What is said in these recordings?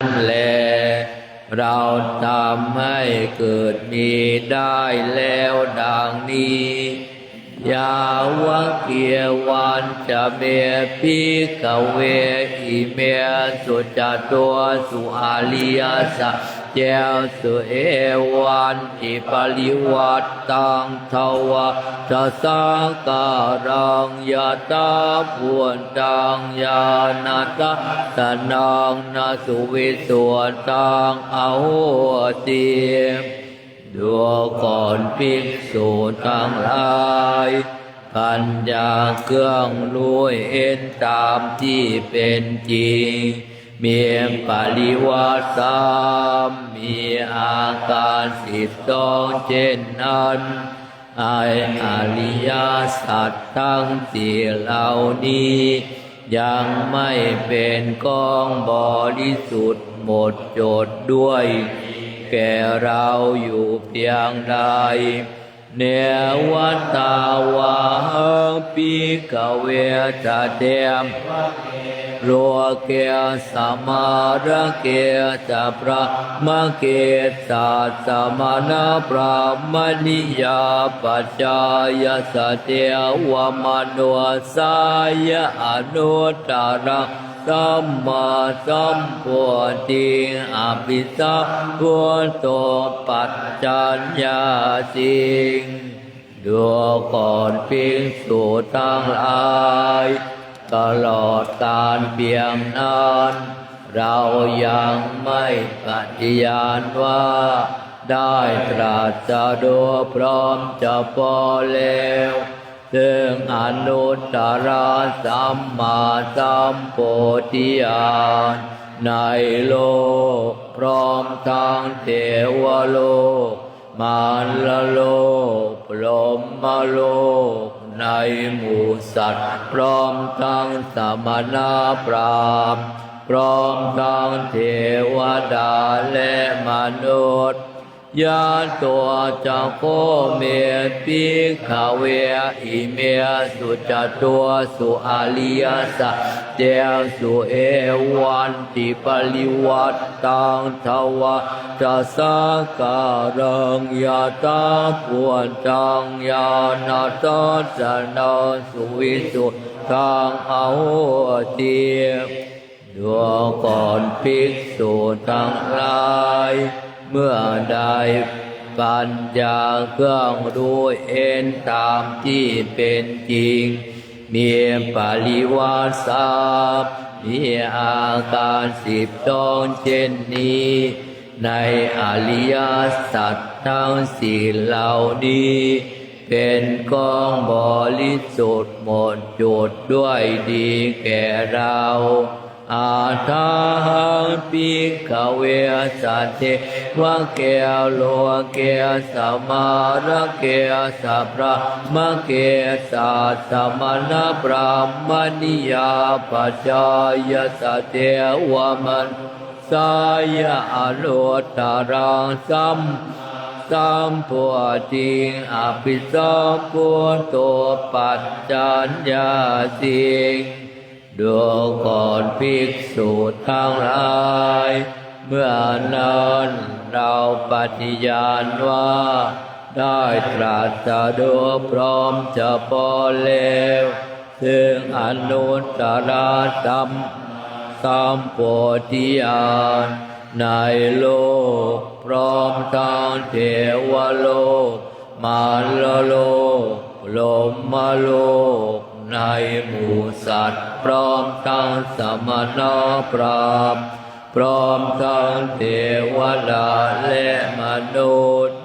แลเราทำให้เกิดมีได้แล้วดังนี้ยาวะเกียวันจะเมพิกเวอิเมสุจตัวสุอาลิยาสะเจวสุเอวันติปริวัตตังทวะจะสังการังยะตาปุณตังยานาตาสนังนาสุวิสุตังอาโหติดูก่อนภิกษุทั้งหลายปัญญาเครื่องรู้เห็นตามที่เป็นจริงมีปริวัติสามมีอาการ12เช่นนั้นอริยสัจทั้งสี่เหล่านี้ยังไม่เป็นกองบริสุทธิ์หมดจดด้วยแก่เราอยู่เพียงใดเนวัตตาวาหังปิกเวทะเตมโลเกสมาระเกสะพระมะเกสัสสมณพระมณิยาปัจจายสเตวมโนสายอนุตตรังสัมมาสัมพุทธิอภิสัมพุทโธปัจจัญญาสิงดูก่อนภิกษุทั้งหลายตลอดการเพียงนั้นเรายังไม่ปฏิญาณว่าได้ตรัสรู้พร้อมจะพอแล้วซึ่งอนุตตรสัมมาสัมโพธิญาณในโลกพร้อมทั้งเทวโลกมารโลกพรหมโลกในหมู่สัตว์พร้อมทั้งสมณพราหมณ์พร้อมทั้งเทวดาและมนุษย์ยะตัวจักโคเมปิขเวอิเมสุจตัวสุอาลิยาสะเจสุเอวันติปริวัตตังทวะจะสังการังยะตาปุณตังยานาตสนังสุวิสุตังอาโหติดูก่อนภิกษุทั้งหลายเมื่อได้ปัญญาเครื่องรู้เห็นตามที่เป็นจริงมีปริวัติสามมีอาการ12เช่นนี้ในอริยสัจทั้งสี่เหล่านี้เป็นกองบริสุทธิ์หมดจดด้วยดีแก่เราอาทาหังปิกเวสัตเทวะเกโลเกสมาระเกสะพระมะเกสัสสมณพระมณิยาปัจจายสเทวมันสายอนุตตรังสัมพุทธิอภิสัมพุทโธปัจจัญญาสิงดูก่อนภิกษุทั้งหลายเมื่อนั้นเราปฏิญาณว่าได้ตรัสรู้พร้อมจะพอแล้วซึ่งอนุตตรสัมโพธิญาณในโลกพร้อมทั้งเทวโลกมารโลกพรหมโลกในหมู่สัตว์พร้อมทั้งสมณพราหมณ์พร้อมทั้งเทวดาและมนุษย์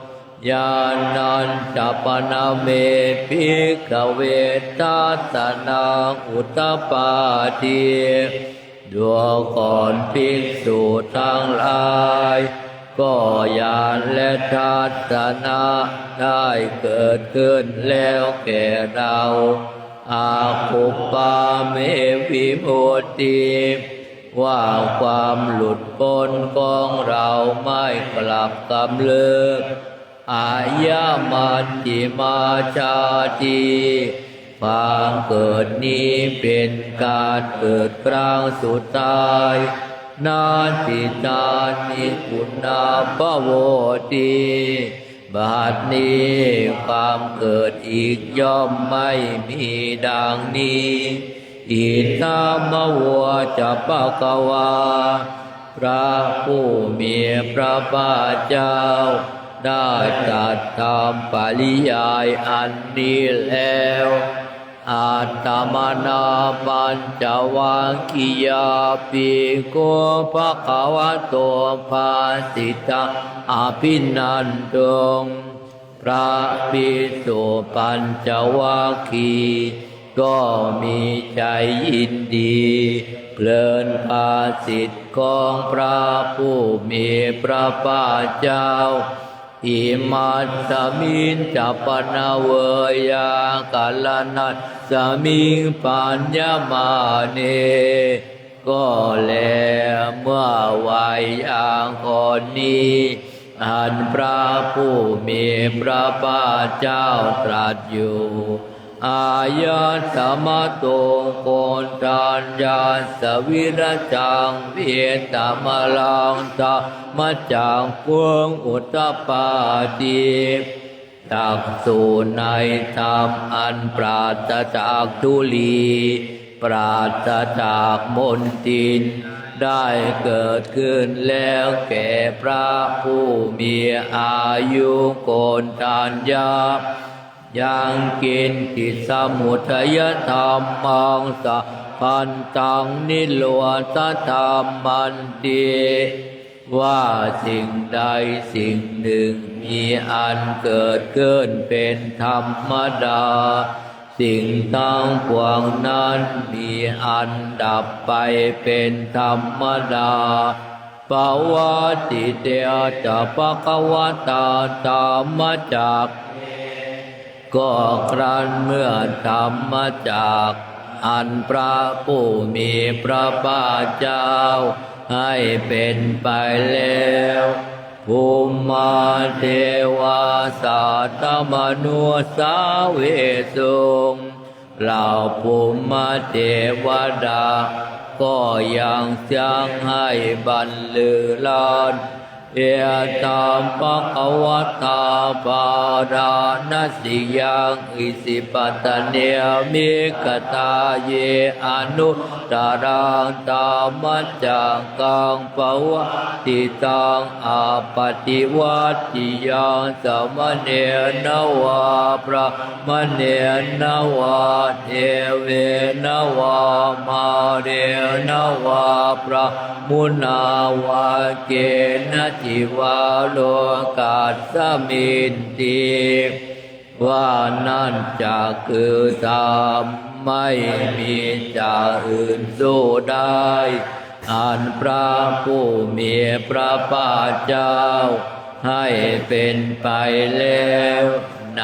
ญาณัญจปนะเมภิกขเวทัสสนังอุตตปาทิดูก่อนภิกษุทั้งหลายก็ญาณและทัสสนะได้เกิดขึ้นแล้วแก่เราอาคุปาเมวิมุตติว่าความหลุดพ้นของเราไม่กลับกำเริบอายามันติมาชาติความเกิดนี้เป็นการเกิดครั้งสุดท้าย นาทิตานิคุณาภโวติบัดนี้ความเกิดอีกย่อมไม่มีดังนี้อิตามะวะจะปะกวาพระผู้มีพระภาคเจ้าได้ตรัสธรรมปริยายอันนี้แล้วอาตมานาปัญจวัคคียาปิโกภะคะวะโตภาสิตาอภินันทงพระภิกษุปัญจวัคคีย์ก็มีใจยินดีเพลินภาสิทธิ์ของพระผู้มีพระภาคเจ้าอิมัสสมิงจัปปนาเวยากาลนัสสมิงปัญญมาเนก็แลเมื่อวัยอย่างคนนี้อันพระผู้มีพระภาคเจ้าตรัสอยู่อายัสสมะโตโกนทานยาสวิรจังเวตมะลังตะมัจจังพวงอุตตปาติตักสู่ในธรรมอันปราศจากทุลีปราศจากมลทินได้เกิดขึ้นแล้วแก่พระผู้มีอายุโกนทานยายังกินติสมุทัยธรรมังสัพพันตังนิโรธธรรมันติว่าสิ่งใดสิ่งหนึ่งมีอันเกิดขึ้นเป็นธรรมดาสิ่งทั้งปวงนั้นมีอันดับไปเป็นธรรมดาปวัตติเตจะภควตาธรรมจักก็ครั้นเมื่อธรรมจักอันพระผู้มีพระภาคเจ้าให้เป็นไปแล้วภูมิมาเทวาสัตตมนุสาเวสุงเหล่าภูมิมาเทวดาก็ยังยังให้บรรลือลานเอตามภควตาปารานัสสิยังอิสิปตเนมิกตาเยอนุตตรังตามัจจังกังปวัตติตังอาปฏิวัติยังสมณเณรวาพระมณเณรวาเทเวนวามาเรนวาพระมุนาวาเกนะจิวาโลกัสสมินติว่านั่นจะคือธรรมไม่มีจากอื่นสู้ได้อันพระผู้มีพระภาคเจ้าให้เป็นไปแล้วใน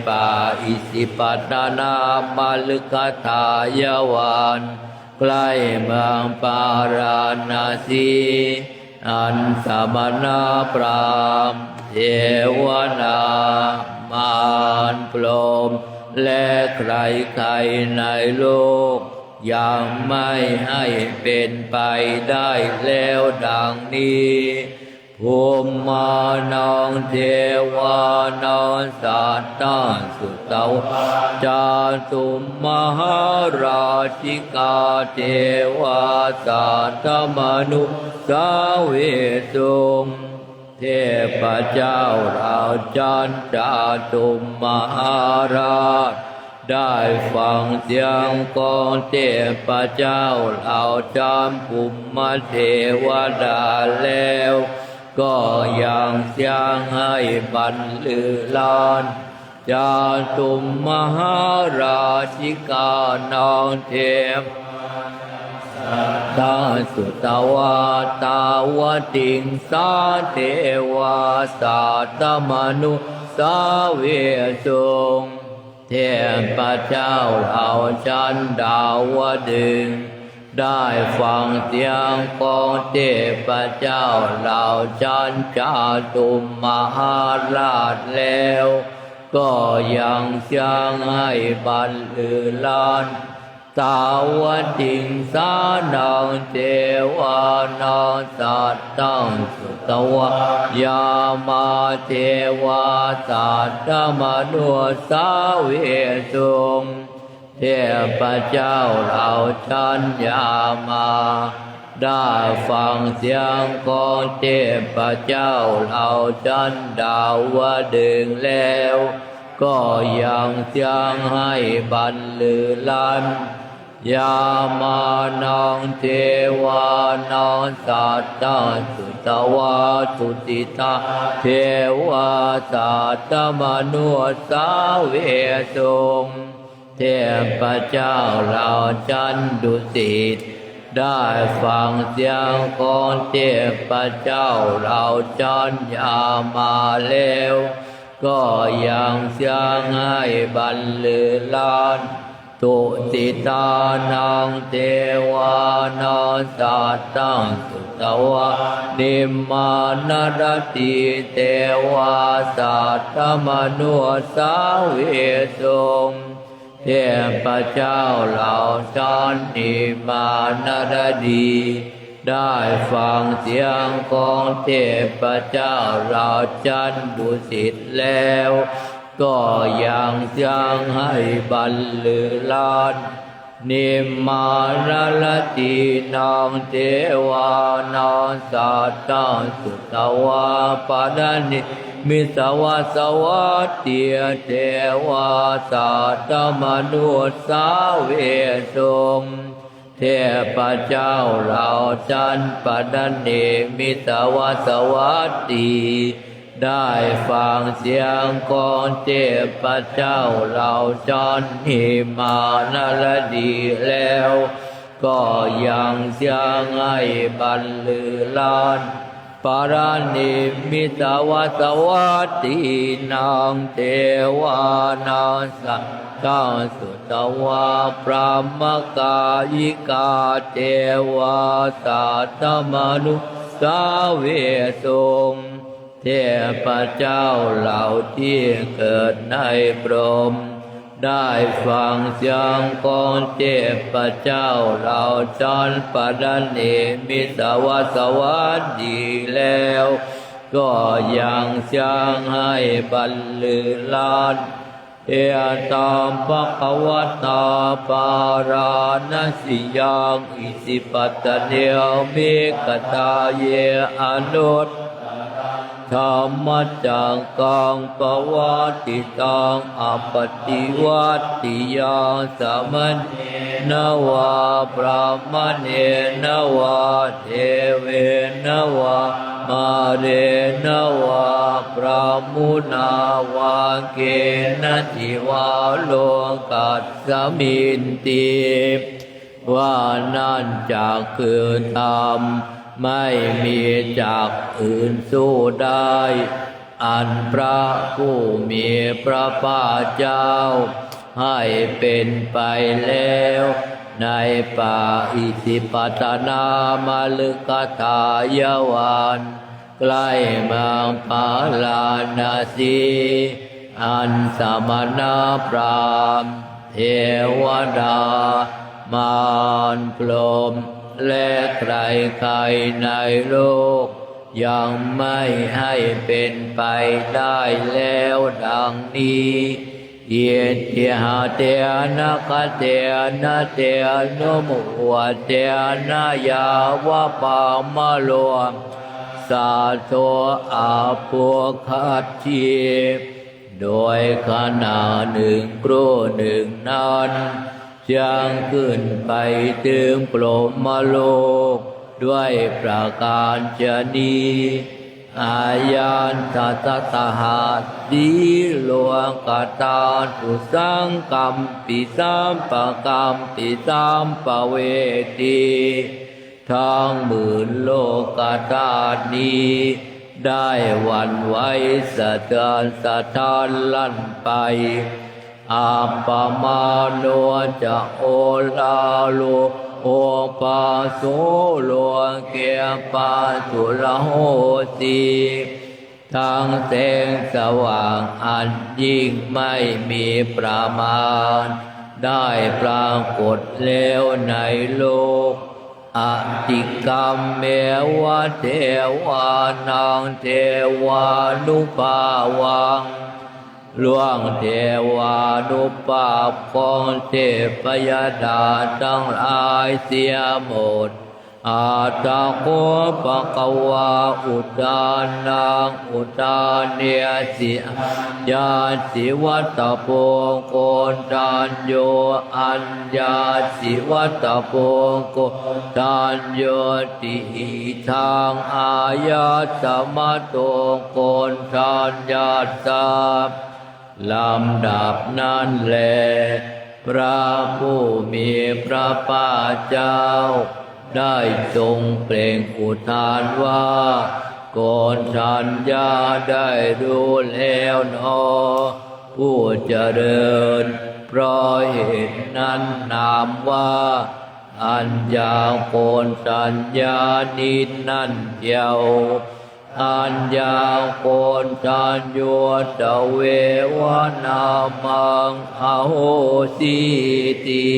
ป่าอิสิปตนามัลคทายวันใกล้เมืองปาราณสีอันสมณพราหมณ์เทวดามารพรหมและใครๆในโลกยังไม่ให้เป็นไปได้แล้วดังนี้ภูมิมานังเทวานังสัตตาสุตวาจาตุมมหาราชิกาเทวาสัตตมนุสาเวสุงเทพเจ้าเราจันจาตุมมหาราชได้ฟังเสียงของเทพเจ้าเราจำภูมิเทวดาแล้วก็ยังเสียงให้บรรลือลานจาตุมมหาราชิกานางเทพตาสุตวาตาวติงสาเทวาสัตตมนุสาเวสุงเทพเจ้าเอาจันดาวดึงได้ฟังเสียงของเทพเจ้าเหล่าจันจาตุมมหาราชแล้วก็ยังเสียงให้บรรลือลานต สาวติงสานังเทวานังสัตตังสุตวายามาเทวาสัตตมนุสาเวสุงเทพเจ้าเหล่าชั้นยามาได้ฟังเสียงของเทพเจ้าเหล่าชั้นดาวดึงแล้วก็ยังเสียงให้บรรลือลั่นยามานังเทวานังสัตตาสุตวาสุติตาเทวาสัตตมนุสาเวสุงเทพเจ้าเหล่าชั้นดุสิตได้ฟังเสียงของเทพเจ้าเหล่าชั้นยามาแล้วก็ยังเสียงให้บรรลือลั่นตุติตานังเทวานังสัตตังสุตวานิมมานรติเทวาสัตตมนุสาเวสุงเทพเจ้าเหล่าชั้นนิมมานรดีได้ฟังเสียงของเทพเจ้าเหล่าชั้นดุสิตแล้วก็ยังเสียงให้บรรลือลั่นนิมมานรตินังเทวานังสัตตังสุตวาปะดานิมิสวาสวัตติเทวาสัตตมนุสาเวสุงเทพเจ้าเหล่าชั้นปะดานิมิสวาสวัตติได้ฟังเสียงของเทพเจ้าเหล่าชั้นหิมานรดีแล้วก็ยังเสียงให้บรรลือลั่นปารานิมิตวาสวัตตินังเทวานังสัตตังสุตวาพระมกายิกาเทวาสัตตมนุสาเวสุงเทพเจ้าเหล่าที่เกิดในพรหมได้ฟังเสียงของเทพเจ้าเหล่าชั้นปฐนิมิสวาสวัสดีแล้วก็ยังเสียงให้บรรลือลั่นเอตามภควตาปาราณสิยังอิสิปตเนมิกตาเยอนุตธรรมจังกังปวัติตังอปติวัตติยังสมณนวาพระมเนนวาเทเวนวามาเรนวาพระมุนาวาเกณทิวาโลกัสสมินติว่านั่นจักคือธรรมไม่มีจากอื่นสู้ได้อันพระผู้มีพระภาคเจ้าให้เป็นไปแล้วในป่าอิสิปตนามฤคทายวันใกล้เมืองพาลาณสีอันสมณพราหมณ์เทวดามารพรหมและใครๆในโลกยังไม่ให้เป็นไปได้แล้วดังนี้เยติหาเตนะคเตนะเตนะมุวเตนะยาวะปามะโลสาโทอาปุคัจฉิโดยขณะหนึ่งครู่หนึ่งนั้นยังขึ้นไปถึงพรหมโลกด้วยประการชนีอายันตัตตหาดีโลกตาตุสังกัมปิสัมปะกัมปิสัมปะเวทีทั้งหมื่นโลกธาตุนี้ได้หวั่นไหวสะเทือนสะท้านลั่นไปอาปมาโนจะโอลาโลโอปาโสโลเกปาสุลโหติทั้งแสงสว่างอันยิ่งไม่มีประมาณ ได้ปรากฏแล้วในโลกอติกรรมเมวะเทวานังเทวานุภาวังล่วงเทวานุภาพของเทพยดาทั้งหลายเสียหมดอาตาโคปะกวาอุทานังอุทานเนียสิยาสิวัตโพโกนทานโยอัญญาสิวัตโพโกทานโยติทางอายาสมะโตโกนทานญาตาลำดับนั้นแลพระผู้มีพระภาคเจ้าได้ทรงเปล่งอุทานว่าโกนทัญญาได้รู้แล้วหนอผู้เจริญเพราะเหตุนั้นนามว่าอัญญาโกนทัญญานินั่นเดียวอัญญาโกนทัญโยตเววนามังอโหสิติ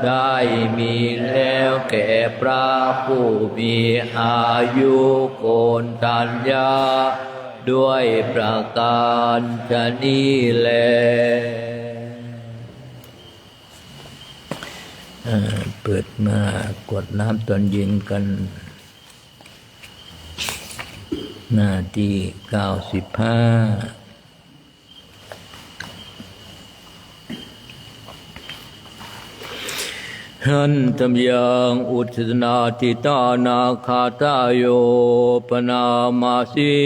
ได้มีแล้วแก่พระผู้มีอายุโกนทัญญาด้วยประการฉะนี้แลเปิดมากวดน้ำตอนเย็นกันหน้าที่95หันตมยังอุทธนาทิตานาคาตาโยปนามาสี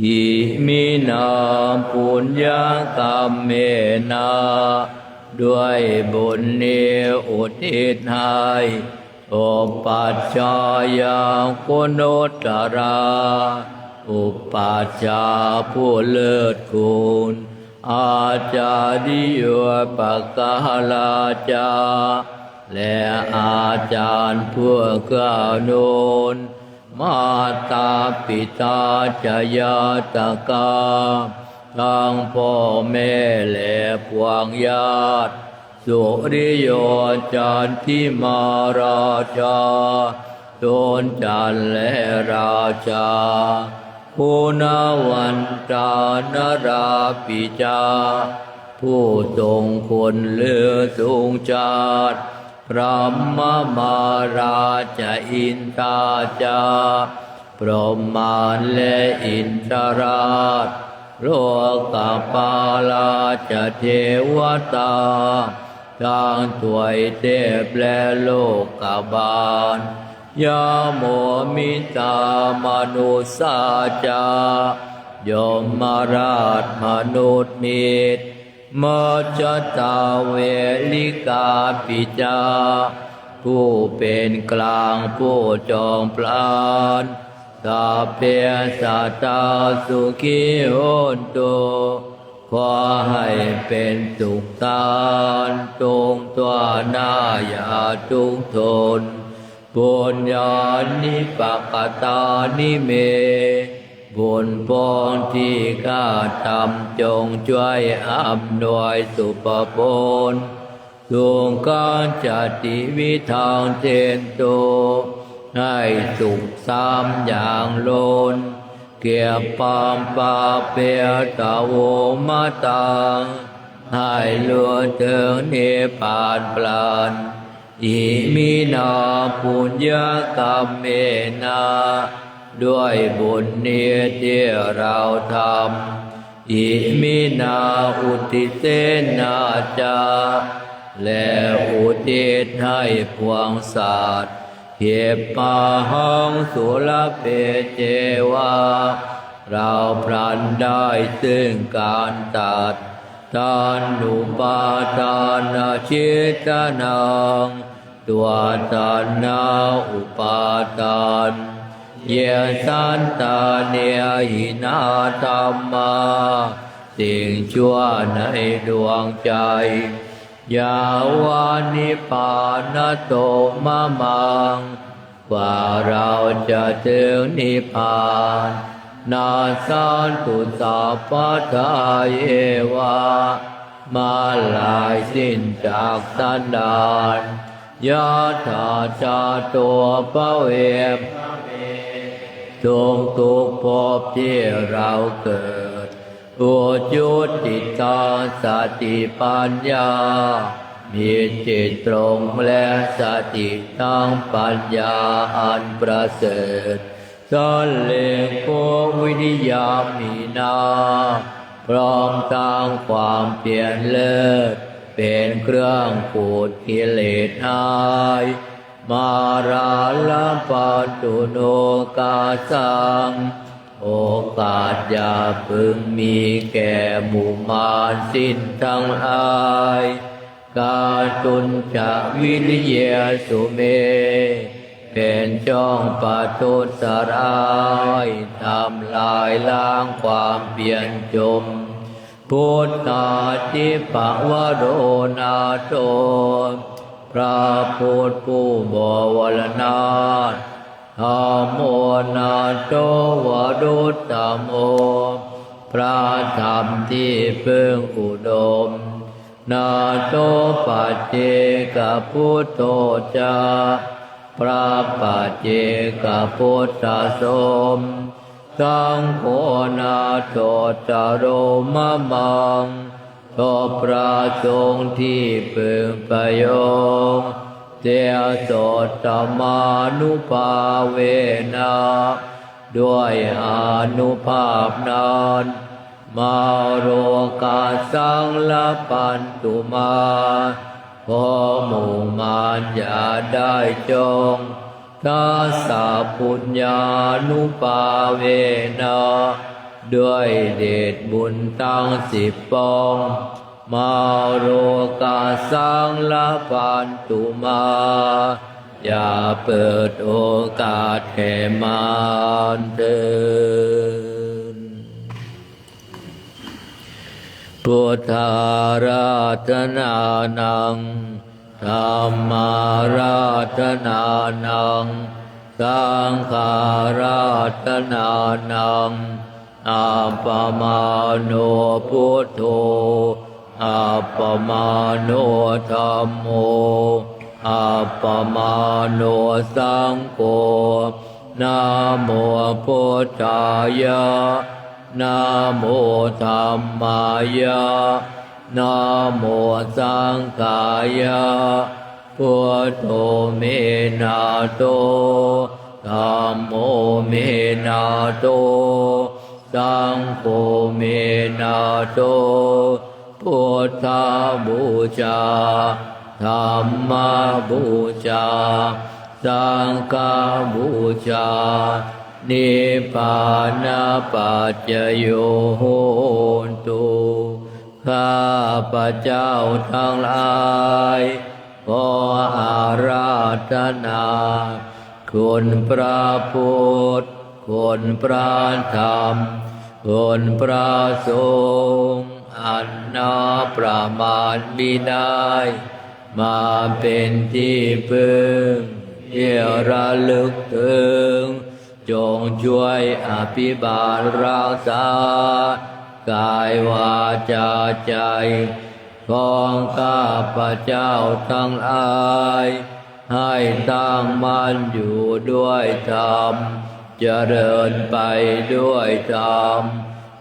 อิมินาปุญญากรรมเมนาด้วยบุญนี้อุทิศให้โอปัจจายาคุณุตราอุปัจจาผู้เลิศคุณอาจาริโยปกาลาจาและอาจารย์ผู้เกื้อหนุนมาตาปิตาจยาตกาทั้งพ่อแม่และพวงญาติสุริโยจันทิมาราชาโดนจันและราชาผู้นาวันตานราปิจาผู้ทรงคุณเลือสูงจาดพระมมาราชอินทราจาพรหมานและอินทราชโลกปาลาชเทวตาทางถวยเทพและโลกบาลยาโมมิตามนุสาจายมราชมนุษย์มิตรมจตาเวลิกาปิจาผู้เป็นกลางผู้จอมปราณสาเพสัตตาสุขิโหนตุขอให้เป็นสุขตานตรงตัวหน้าอย่าทุกข์ทนบุญญาณิปกตานิเมบุญปองที่ข้าทำจงช่วยอำนวยสุภผลดวงการจัตติวิทางเทนโตให้สุขสามอย่างล้นเกียรปามปาเปียตาโวมาตังให้ล้วนถึงนิพพานพลันอิมินาปุญญกรรมเมนาด้วยบุญนี้ที่เราทำอิมินาอุทิเสนาจาและอุทิศให้พวงสัตว์เหตุปาหังสุรเปเจวาเราพลันได้ซึ่งการตัดทานุปาทานาชิตนังตัวทานาอุปาทานเยสันตาเนียหินาธรรมาสิ่งชั่วในดวงใจยาวานิปานโตมะมังกว่าเราจะถึงนิพพานนาสันตุสัพพทาเยวา มาลายสิ้นจากสันดานยะถาจาตัวพระเวททุกภพที่เราเกิดอุจุติตาสติปัญญามีจิตตรงและสติตั้งปัญญาอันประเสริฐสันเลงโกวิริยามีนาพร้อมตั้งความเปลี่ยนเลิศเป็นเครื่องขูดกิเลสหายมาราลปันตุโนกาสังโอกาสอย่าพึงมีแก่หมู่มารสิ้นทั้งหลายกาตุนจะวิริยสุเมเป็นจ้องปะทุสรายทำลายล้างความเปลี่ยนจมพุทธาทิปะวโรนาโตพระพุทธผู้บวรนาถธรรมโมนาโตวรุตตโมพระธรรมที่พึงอุดมนาโตปัจเจกพุทโธจาพระปัจเจกพุทธสมสังโฆนาโตจโรมะมังโตพระสงฆ์ที่พึงประโยชน์เตโสตมานุภาเวนะด้วยอานุภาพนั้นมาโรกาสังละปันตุมาขอหมู่มารอย่าได้จงทัสสะปุญญานุภาเวนะด้วยเดชบุญตั้ง10 ปองมาโรกาสังละปันตุมาอย่าเปิดโอกาสแก่มารเถิดพุทธาราธนานังธัมมาราธนานังสังฆาราธนานังอัปปมาโนพุทโธอัปปมาโนธัมโมอัปปมาโนสังโฆนะโมพุทธายะนะโมธัมมายะนะโมสังฆายะพุทโธเมนะโตธัมโมเมนะโตสังโฆเมนะโตพุทธบูชาธัมมบูชาสังฆบูชานิพพานปัจจโยโหตุข้าพระเจ้าทั้งหลายขออาราธนาคุณพระพุทธคุณพระธรรมคุณพระสงฆ์อันนับประมาณมิได้มาเป็นที่พึ่งที่ระลึกถึงจงช่วยอภิบาลรักษากายวาจาใจของข้าพระเจ้าทั้งหลายให้ตั้งมั่นอยู่ด้วยธรรมเจริญไปด้วยธรรม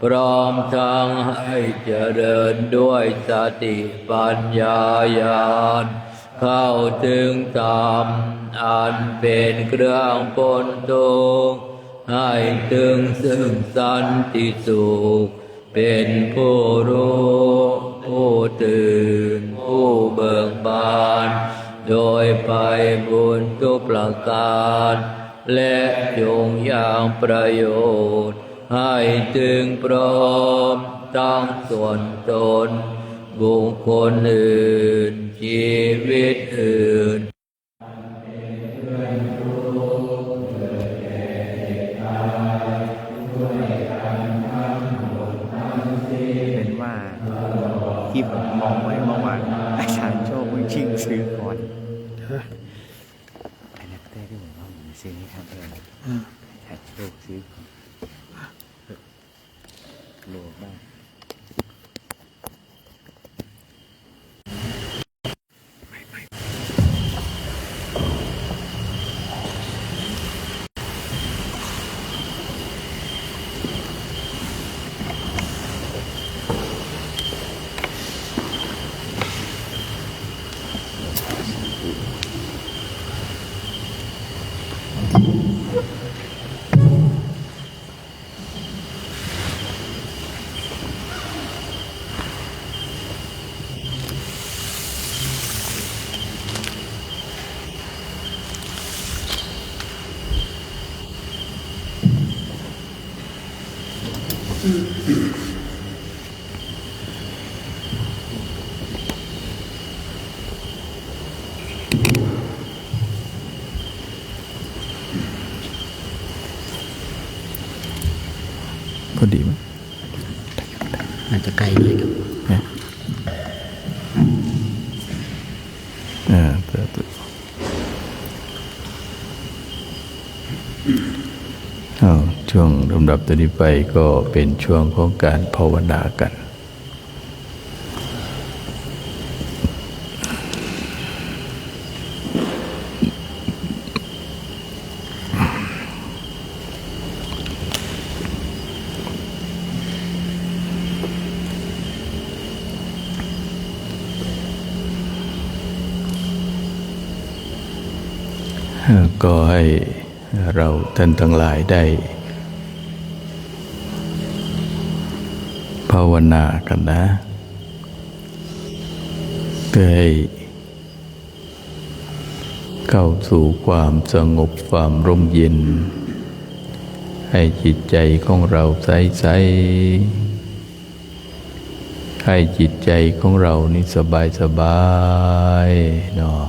พร้อมทั้งให้เจริญด้วยสติปัญญาญาณเข้าถึงธรรมอันเป็นเครื่องพ้นทุกข์ให้ถึงซึ่งสันติสุขเป็นผู้รู้ผู้ตื่นผู้เบิกบานโดยไปบุญทุกประการและจงยังประโยชน์ให้ถึงพร้อมตั้งส่วนตนบุคคลอื่นชีวิตอื่นเป็นว่าที่ผมมองไว้เมื่อวานอาจารย์โชคมันชิงซื้อก่อนไอ้นักเต้ที่ผมว่าผมซื้อนี่ครับอาจารย์โชคซื้อก่อนโลบ้าง พอดีไหม อาจจะไกลหน่อยครับ ช่วงลำดับต่อนี้ไปก็เป็นช่วงของการภาวนากันก็ให้เราท่านทั้งหลายได้ภาวนากันนะเพื่อให้เข้าสู่ความสงบความร่มเย็นให้จิตใจของเราใสๆให้จิตใจของเรานี่สบายเนาะ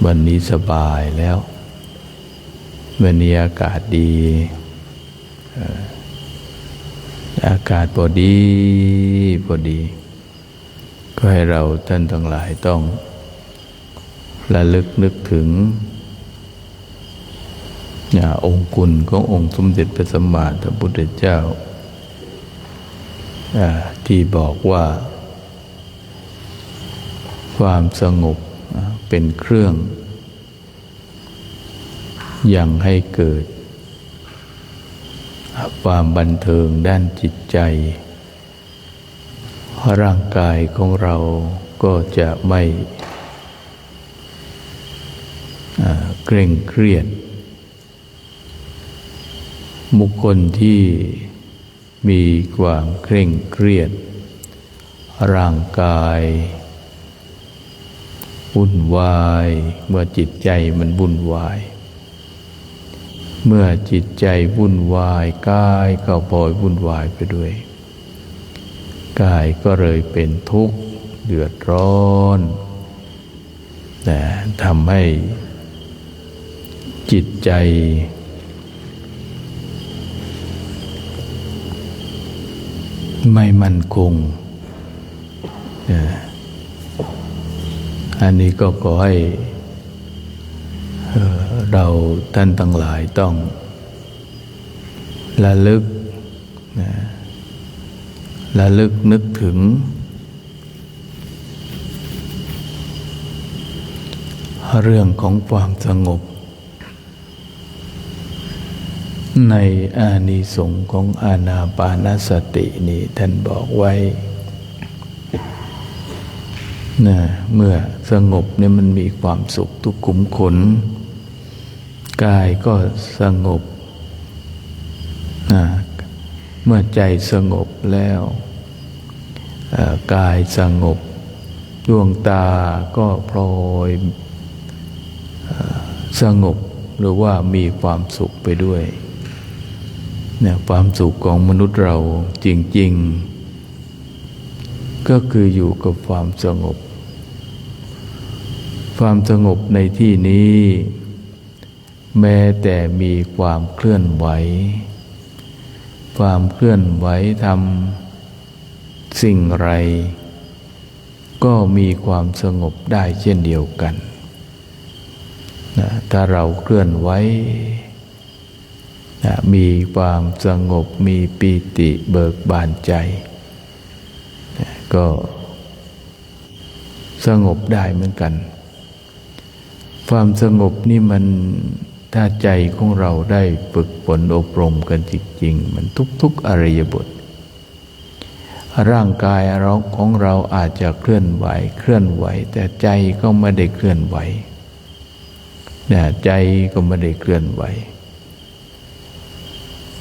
วันนี้สบายแล้ววันนี้อากาศดีอากาศพอดีก็ให้เราท่านทั้งหลายต้องระลึกนึกถึงองค์คุณขององค์สมเด็จพระสัมมาสัมพุทธเจ้าที่บอกว่าความสงบเป็นเครื่องยังให้เกิดความบันเทิงด้านจิตใจร่างกายของเราก็จะไม่เคร่งเครียดบุคคลที่มีความเคร่งเครียดร่างกายวุ่นวายเมื่อจิตใจมันวุ่นวายเมื่อจิตใจวุ่นวายกายก็พลอยวุ่นวายไปด้วยกายก็เลยเป็นทุกข์เดือดร้อนแต่ทำให้จิตใจไม่มั่นคงอันนี้ก็ขอให้เราท่านทั้งหลายต้องระลึกนึกถึงเรื่องของความสงบในอานิสงส์ของอานาปานสตินี้ท่านบอกไว้เมื่อสงบเนี่ยมันมีความสุขทุกขุมขนกายก็สงบเมื่อใจสงบแล้วกายสงบดวงตาก็พลอยสงบหรือว่ามีความสุขไปด้วยเนี่ยความสุขของมนุษย์เราจริงๆก็คืออยู่กับความสงบความสงบในที่นี้แม้แต่มีความเคลื่อนไหวทำสิ่งไรก็มีความสงบได้เช่นเดียวกันถ้าเราเคลื่อนไหวมีความสงบมีปีติเบิกบานใจก็สงบได้เหมือนกันความสงบนี่มันถ้าใจของเราได้ฝึกฝนอบรมกันจริงๆมันทุกๆอริยบทร่างกายของเราอาจจะเคลื่อนไหวแต่ใจก็ไม่ได้เคลื่อนไหวใจก็ไม่ได้เคลื่อนไหว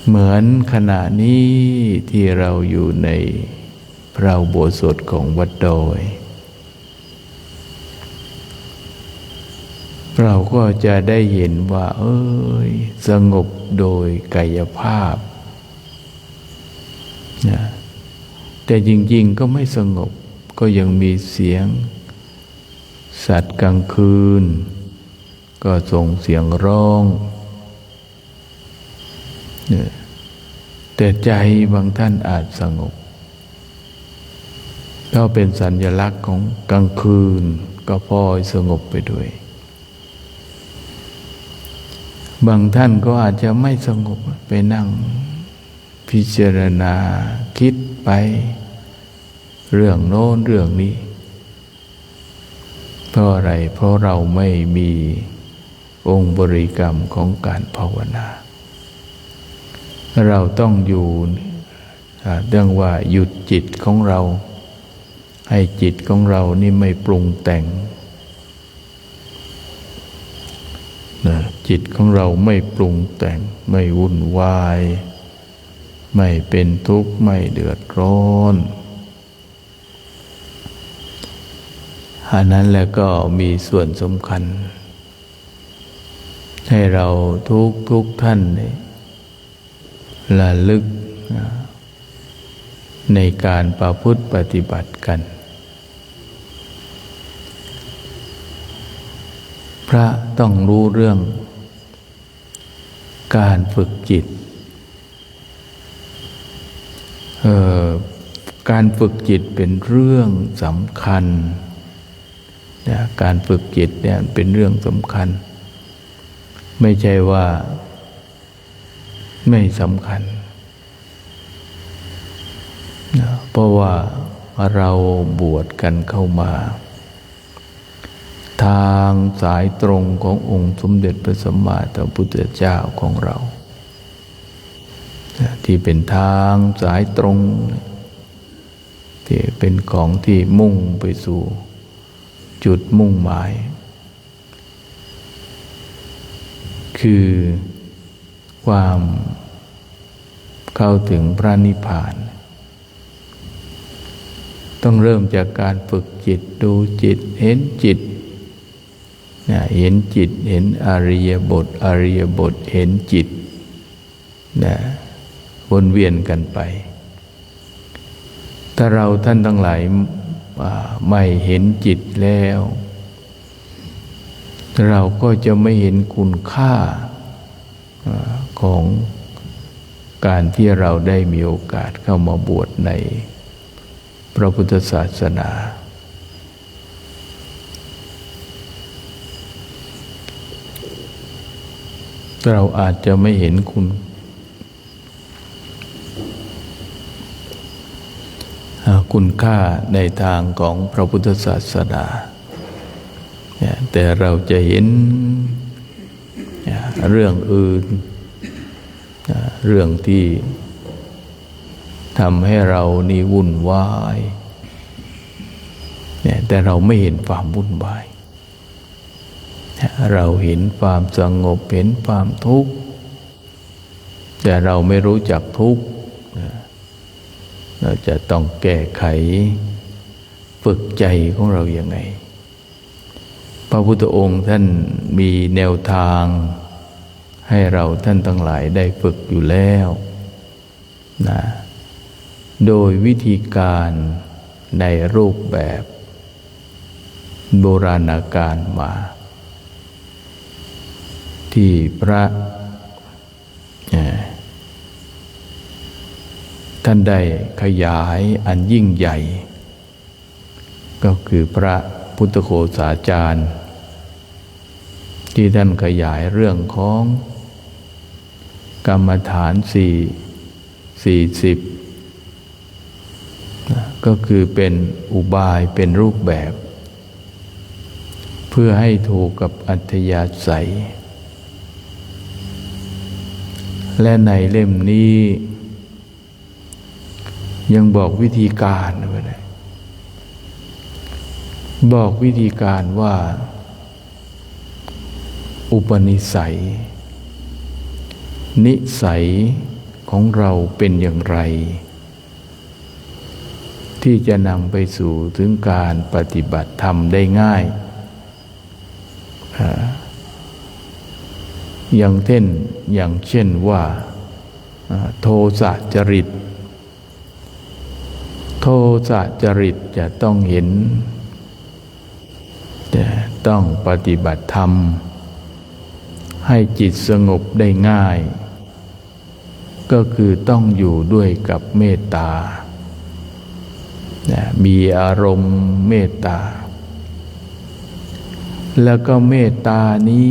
เหมือนขณะนี้ที่เราอยู่ในพระอุโบสถของวัดดอยเราก็จะได้เห็นว่าสงบโดยกายภาพ นะแต่จริงๆก็ไม่สงบก็ยังมีเสียงสัตว์กลางคืนก็ส่งเสียงร้องแต่ใจบางท่านอาจสงบก็เป็นสัญลักษณ์ของกลางคืนก็พลอยสงบไปด้วยบางท่านก็อาจจะไม่สงบไปนั่งพิจารณาคิดไปเรื่องโน้นเรื่องนี้เพราะอะไรเพราะเราไม่มีองค์บริกรรมของการภาวนาเราต้องอยู่เรื่องว่าหยุดจิตของเราให้จิตของเรานี่ไม่ปรุงแต่งจิตของเราไม่ปรุงแต่งไม่วุ่นวายไม่เป็นทุกข์ไม่เดือดร้อนอันนั้นแล้วก็มีส่วนสำคัญให้เราทุกท่านระลึกในการประพฤติปฏิบัติกันพระต้องรู้เรื่องการฝึกจิตการฝึกจิตเป็นเรื่องสำคัญการฝึกจิตเนี่ยเป็นเรื่องสำคัญไม่ใช่ว่าไม่สำคัญเพราะว่าเราบวชกันเข้ามาทางสายตรงขององค์สมเด็จพระสัมมาสัมพุทธเจ้าของเราที่เป็นทางสายตรงที่เป็นของที่มุ่งไปสู่จุดมุ่งหมายคือความเข้าถึงพระนิพพานต้องเริ่มจากการฝึกจิตดูจิตเห็นจิตเห็นจิตเห็นอริยบทอริยบทเห็นจิตวนเวียนกันไปถ้าเราท่านทั้งหลายไม่เห็นจิตแล้วเราก็จะไม่เห็นคุณค่าของการที่เราได้มีโอกาสเข้ามาบวชในพระพุทธศาสนาเราอาจจะไม่เห็นคุณค่าในทางของพระพุทธศาสนาแต่เราจะเห็นเรื่องอื่นเรื่องที่ทำให้เรานี่วุ่นวายแต่เราไม่เห็นความวุ่นวายเราเห็นความสงบเห็นความทุกข์แต่เราไม่รู้จักทุกข์เราจะต้องแก้ไขฝึกใจของเราอย่างไงพระพุทธองค์ท่านมีแนวทางให้เราท่านทั้งหลายได้ฝึกอยู่แล้วโดยวิธีการในรูปแบบโบราณกาลมาที่พระท่านได้ขยายอันยิ่งใหญ่ก็คือพระพุทธโฆษาจารย์ที่ท่านขยายเรื่องของกรรมฐาน40ก็คือเป็นอุบายเป็นรูปแบบเพื่อให้ถูกกับอัธยาศัยและในเล่มนี้ยังบอกวิธีการไว้เลยบอกวิธีการว่าอุปนิสัยนิสัยของเราเป็นอย่างไรที่จะนำไปสู่ถึงการปฏิบัติธรรมได้ง่ายอย่างเช่นว่าโทสะจริต โทสะจริตจะต้องเห็นแต่ต้องปฏิบัติธรรมให้จิตสงบได้ง่ายก็คือต้องอยู่ด้วยกับเมตตามีอารมณ์เมตตาแล้วก็เมตตานี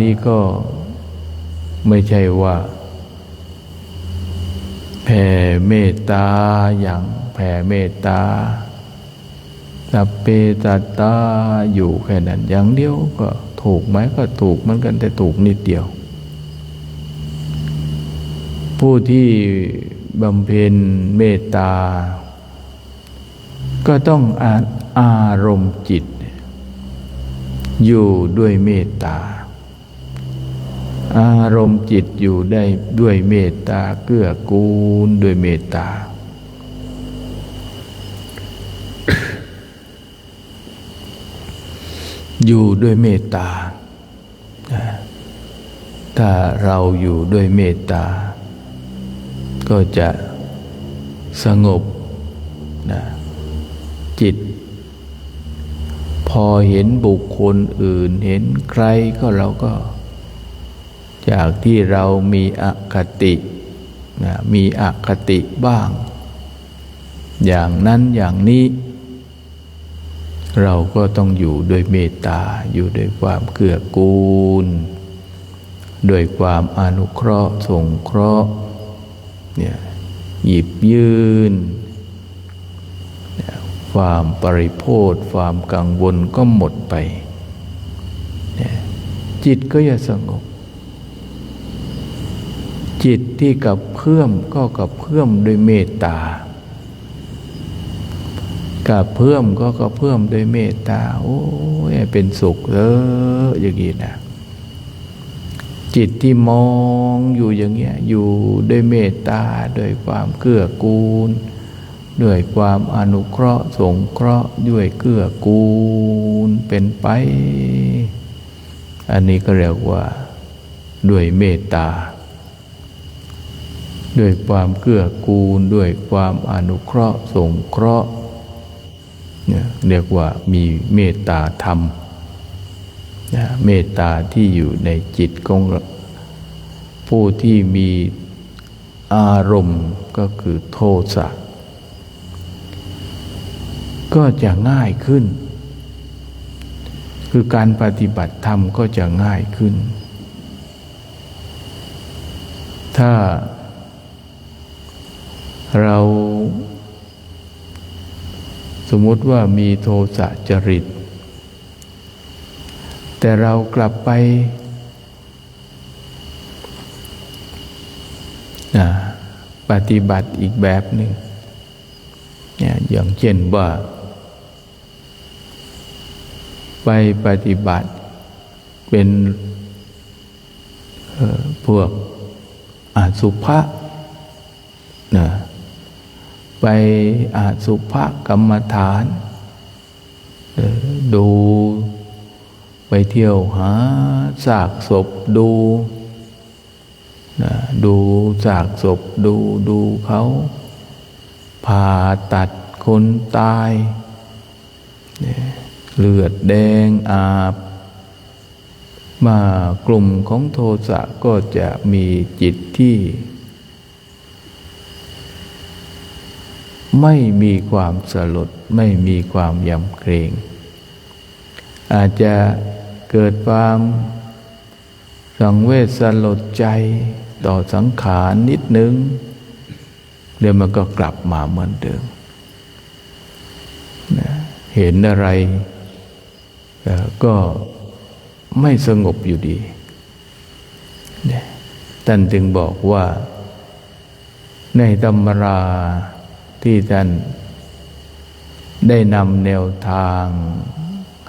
้ก็ไม่ใช่ว่าแผ่เมตตาอย่างแผ่เมตตาสัพเพสัตตาอยู่แค่นั้นอย่างเดียวก็ถูกไหมก็ถูกเหมือนกันแต่ถูกนิดเดียวผู้ที่บำเพ็ญเมตตาก็ต้องอารมณ์จิตอยู่ด้วยเมตตาอารมณ์จิตอยู่ได้ด้วยเมตตาเกื้อกูลด้วยเมตตาอยู่ด้วยเมตตาถ้าเราอยู่ด้วยเมตตาก็จะสงบจิตพอเห็นบุคคลอื่นเห็นใครก็เราก็จากที่เรามีอคติมีอคติบ้างอย่างนั้นอย่างนี้เราก็ต้องอยู่ด้วยเมตตาอยู่ด้วยความเกื้อกูลด้วยความอนุเคราะห์สงเคราะห์หยิบยื่นความปริโภทความกังวลก็หมดไปจิตก็จะสงบจิตที่กับเพื่อมก็กับเพื่อมด้วยเมตตากับเพื่อมก็กับเพื่อมด้วยเมตตาโอ้ยเป็นสุขอย่างนี้นะจิตที่มองอยู่อย่างเงี้ยอยู่ด้วยเมตตาด้วยความเกื้อกูลด้วยความอนุเคราะห์สงเคราะห์ด้วยเกื้อกูลเป็นไปอันนี้ก็เรียกว่าด้วยเมตตาด้วยความเกื้อกูลด้วยความอนุเคราะห์สงเคราะห์เรียกว่ามีเมตตาธรรมเมตตาที่อยู่ในจิตของผู้ที่มีอารมณ์ก็คือโทสะก็จะง่ายขึ้นคือการปฏิบัติธรรมก็จะง่ายขึ้นถ้าเราสมมติว่ามีโทสะจริตแต่เรากลับไปปฏิบัติอีกแบบหนึ่งอย่างเช่นว่าไปปฏิบัติเป็นพวกอสุภะไปอสุภกรรมฐานดูไปเที่ยวหาซากศพดูซากศพดูเขาผ่าตัดคนตายเลือดแดงอาบมากลุ่มของโทสะก็จะมีจิตที่ไม่มีความสลดไม่มีความยำเกรงอาจจะเกิดความสังเวชสลดใจต่อสังขารนิดนึงเดี๋ยวมันก็กลับมาเหมือนเดิมเห็นอะไรก็ไม่สงบอยู่ดีท่านจึงบอกว่าในตำราที่ท่านได้นำแนวทาง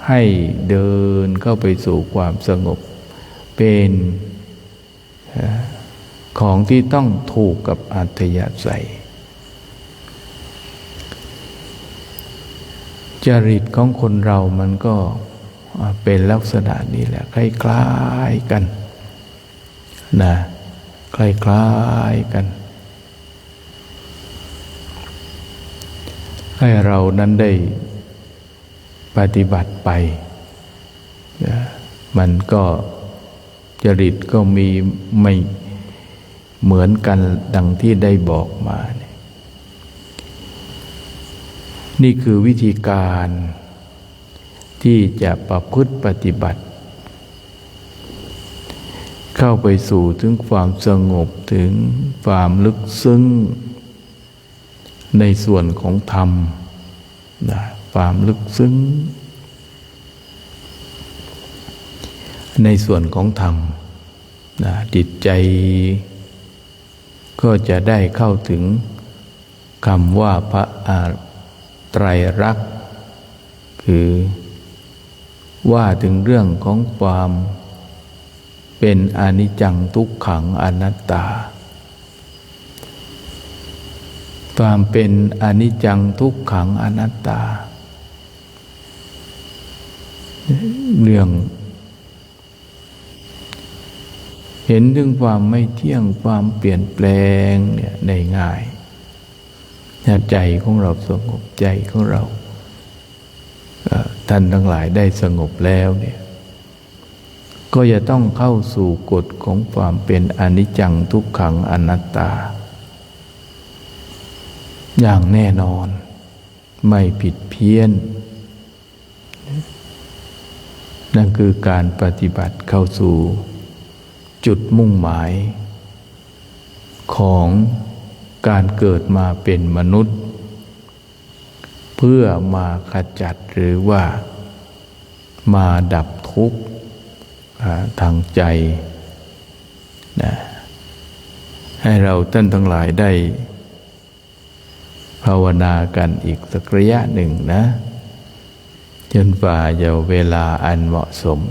ให้เดินเข้าไปสู่ความสงบเป็นของที่ต้องถูกกับอัธยาศัยจริตของคนเรามันก็เป็นลักษณะนี้แหละคล้ายๆกันค คล้ายๆกัน ให้เรานั้นได้ปฏิบัติไปนะมันก็จริตก็มีไม่เหมือนกันดังที่ได้บอกมาเนี่ยนี่คือวิธีการที่จะประพฤติปฏิบัติเข้าไปสู่ถึงความสงบถึงความลึกซึ้งในส่วนของธรรมนะความลึกซึ้งในส่วนของธรรมนะจิตใจก็จะได้เข้าถึงคำว่าพระไตรลักษณ์คือว่าถึงเรื่องของความเป็นอนิจจังทุกขังอนัตตาความเป็นอนิจจังทุกขังอนัตตาเรื่องเห็นถึงความไม่เที่ยงความเปลี่ยนแปลงเนี่ยได้ง่ายใจของเราสงบใจของเราท่านทั้งหลายได้สงบแล้วเนี่ยก็จะต้องเข้าสู่กฎของความเป็นอนิจจังทุกขังอนัตตาอย่างแน่นอนไม่ผิดเพี้ยนนั่นคือการปฏิบัติเข้าสู่จุดมุ่งหมายของการเกิดมาเป็นมนุษย์เพื่อมาขจัดหรือว่ามาดับทุกข์ทางใจนะให้เราท่านทั้งหลายได้ภาวนากันอีกสักระยะหนึ่งนะจนฝ่าจะเวลาอันเหมาะสม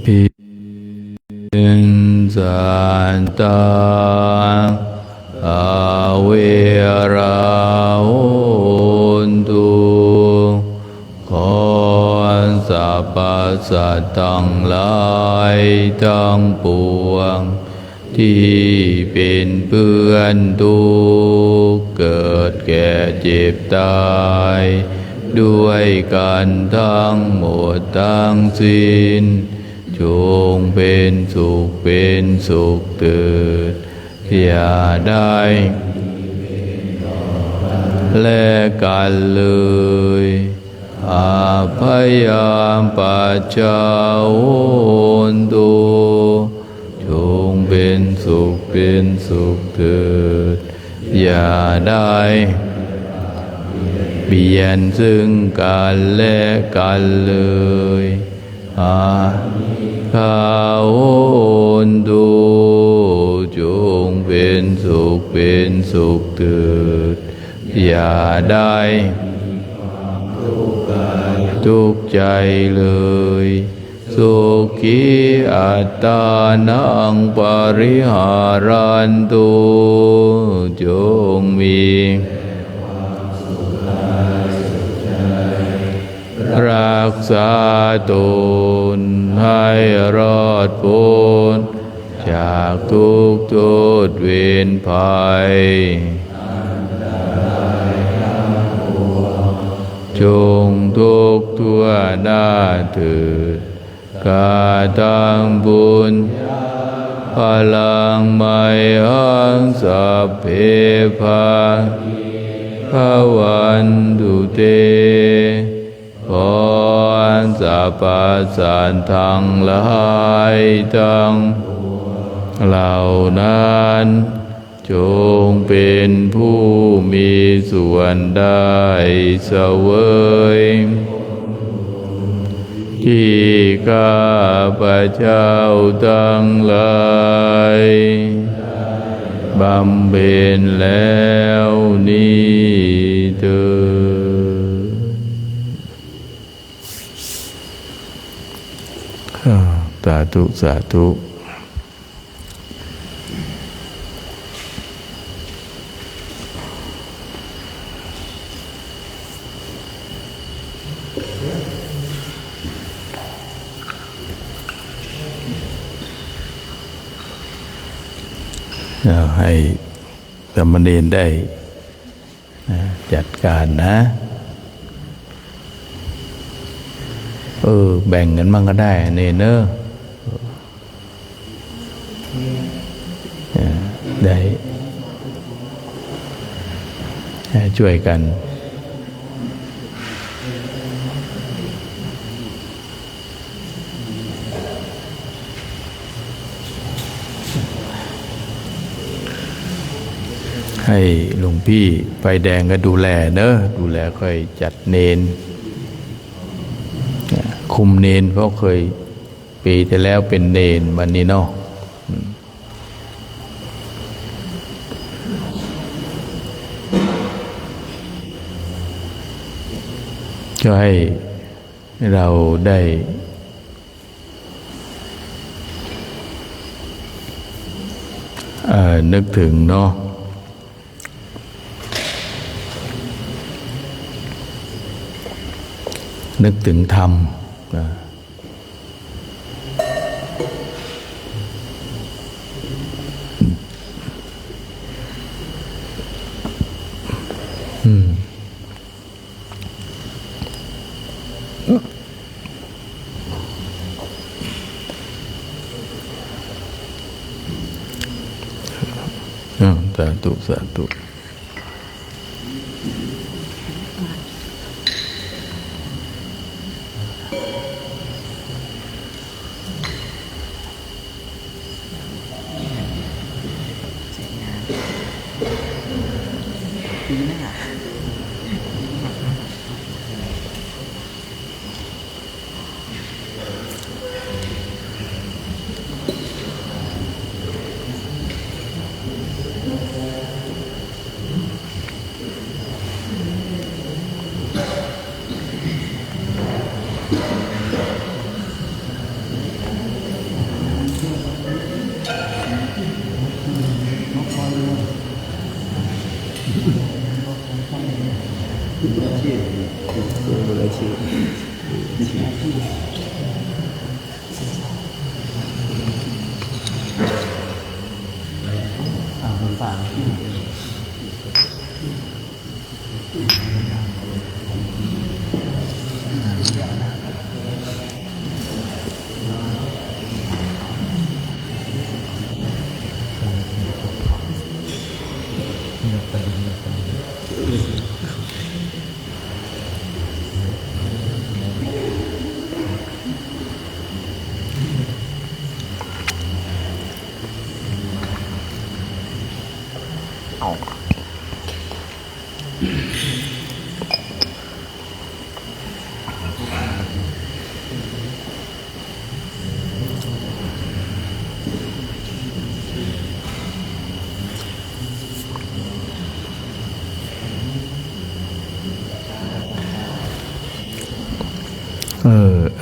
พิสันตังอาเวราหุนตุขอสัพพสัตว์ทั้งหลายทั้งปวงที่เป็นเพื่อนทุกข์เกิดแก่เจ็บตายด้วยกันทั้งหมดทั้งสิ้นจงเป็นสุขเป็นสุขเถิดอย่าได้และกันเลยอาพยามปัจจาโหนตุจงเป็นสุขเป็นสุขเถิดอย่าได้เปลี่ยนซึ่งกันและกันเลยอาคาโหนตุจงเป็นสุขเป็นสุขเถิดอย่าได้ทุกข์ใจเลยสุขีอัตตานังปริหารันตุจงมีรักษาตนให้รอดพ้นจากทุกข์โทษเวรภัยจงทุกข์ทั่วหน้าเถิดกาตังบุญพลังไมหังสัพเพภาภวันตุเตขอสัพพสัตว์ทั้งหลายทั้งเหล่านั้นจงเป็นผู้มีส่วนได้เสวยที่ข้าพเจ้าทั้งหลายบำเพ็ญแล้วนี้เถิดสาธุสาธุให้สามเณรได้จัดการนะแบ่งกันมั่งก็ได้เนเนอได้ช่วยกันให้หลวงพี่ไฟแดงก็ดูแลเนอะดูแลค่อยจัดเนนคุมเนนเพราะเคยปีที่แล้วเป็นเนนวันนี้เนาะก็ให้เราได้นึกถึงเนาะนึกถึงธรรมสาธุสาธุ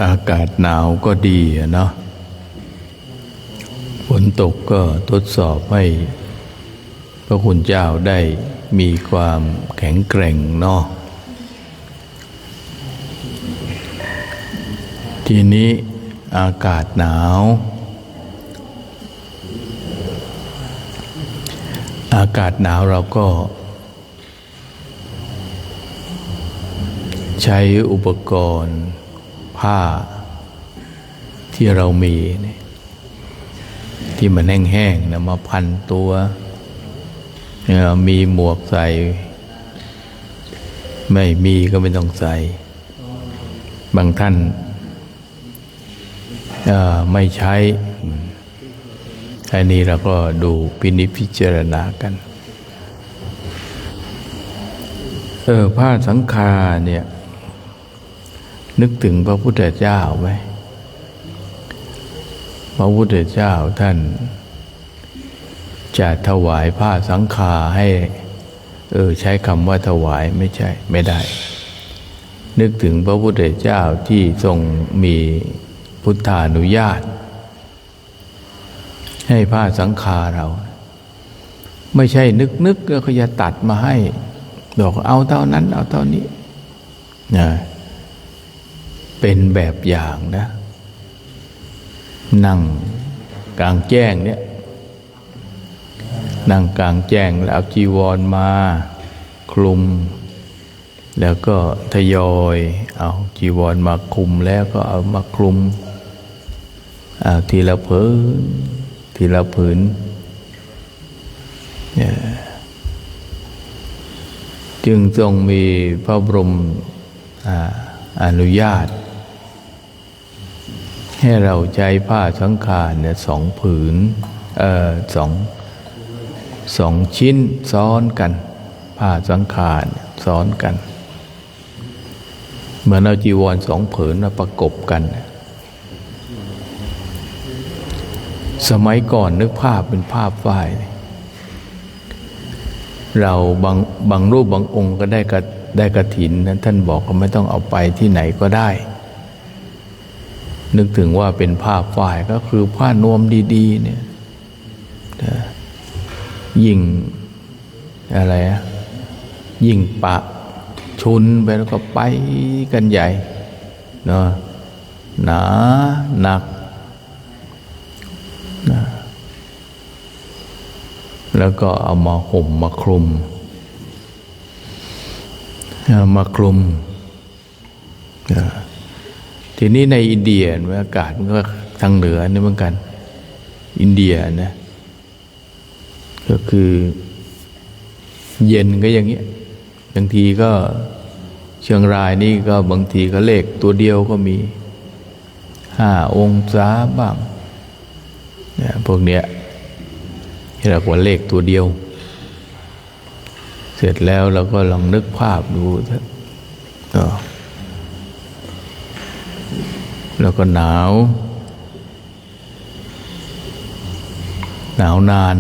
อากาศหนาวก็ดีเนาะฝนตกก็ทดสอบให้พระคุณเจ้าได้มีความแข็งแกร่งเนาะทีนี้อากาศหนาวเราก็ใช้อุปกรณ์ผ้าที่เรามีเนี่ยที่มันแห้งๆนะมาพันตัวมีหมวกใส่ไม่มีก็ไม่ต้องใส่บางท่านไม่ใช้อันนี้เราก็ดูพินิจพิจารณากันผ้าสังฆาเนี่ยนึกถึงพระพุทธเจ้าไหมพระพุทธเจ้าท่านจะถวายผ้าสังฆาให้ใช้คำว่าถวายไม่ได้นึกถึงพระพุทธเจ้าที่ทรงมีพุทธานุญาตให้ผ้าสังฆาเราไม่ใช่นึกก็เขาจะตัดมาให้บอกเอาเท่านั้นเอาเท่านี้นะเป็นแบบอย่างนะนั่งกลางแจ้งเนี่ยนั่งกลางแจ้งแล้วเอาจีวรมาคลุมแล้วก็ทยอยเอาจีวรมาคลุมแล้วก็เอามาคลุมทีละผืนเนี่ยจึงทรงมีพระบรมอนุญาตให้เราใช้ผ้าสังฆาเนี่ย2 ผืนสองชิ้นซ้อนกันผ้าสังฆาซ้อนกันเหมือนเอาจีวร2 ผืนมาประกบกันสมัยก่อนนึกภาพเป็นภาพฝ้ายเราบางรูปบางองค์ก็ได้กฐินนั้นท่านบอกว่าไม่ต้องเอาไปที่ไหนก็ได้นึกถึงว่าเป็นผ้าฝ้ายก็คือผ้านวมดีๆเนี่ยยิ่งอะไรยิ่งปะชุนไปแล้วก็ไปกันใหญ่เนาะหนาหนักนะแล้วก็เอามาห่มมาคลุมทีนี้ในอินเดียอากาศมันก็ทางเหนือนี่เหมือนกันอินเดียนะก็คือเย็นก็อย่างเงี้ยบางทีก็เชียงรายนี่ก็บางทีก็เลขตัวเดียวก็มี5 องศาบ้างเนี่ยพวกเนี้ยที่เรียกว่าเลขตัวเดียวเสร็จแล้วเราก็ลองนึกภาพดูแล้วก็หนาวนาน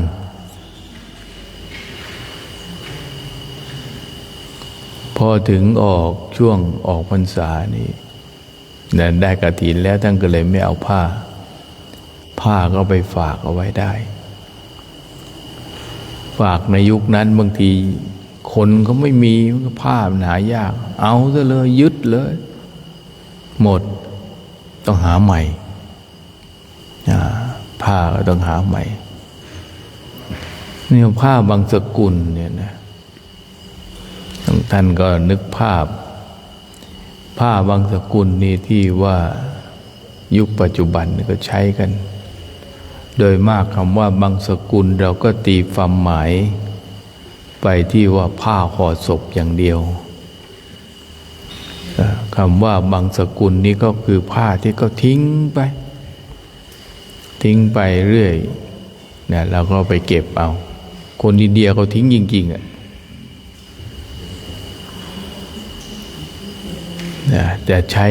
พอถึงช่วงออกพรรษานี่ได้กฐินแล้วท่านก็เลยไม่เอาผ้าก็ไปฝากเอาไว้ได้ฝากในยุคนั้นบางทีค คนเขาไม่มีผ้ามันหายากเอาซะเลยยึดเลยหมดต้องหาใหม่ผ้าก็ต้องหาใหม่เนี่ยผ้าบางสกุลเนี่ยนะท่านก็นึกภาพผ้าบางสกุลนี่ที่ว่ายุคปัจจุบันก็ใช้กันโดยมากคำว่าบางสกุลเราก็ตีความหมายไปที่ว่าผ้าห่อศพอย่างเดียวคำว่าบางสกุลนี้ก็คือผ้าที่เขาทิ้งไปเรื่อยเนี่ยเราก็ไปเก็บเอาคนอินเดียเขาทิ้งจริงๆจะใช้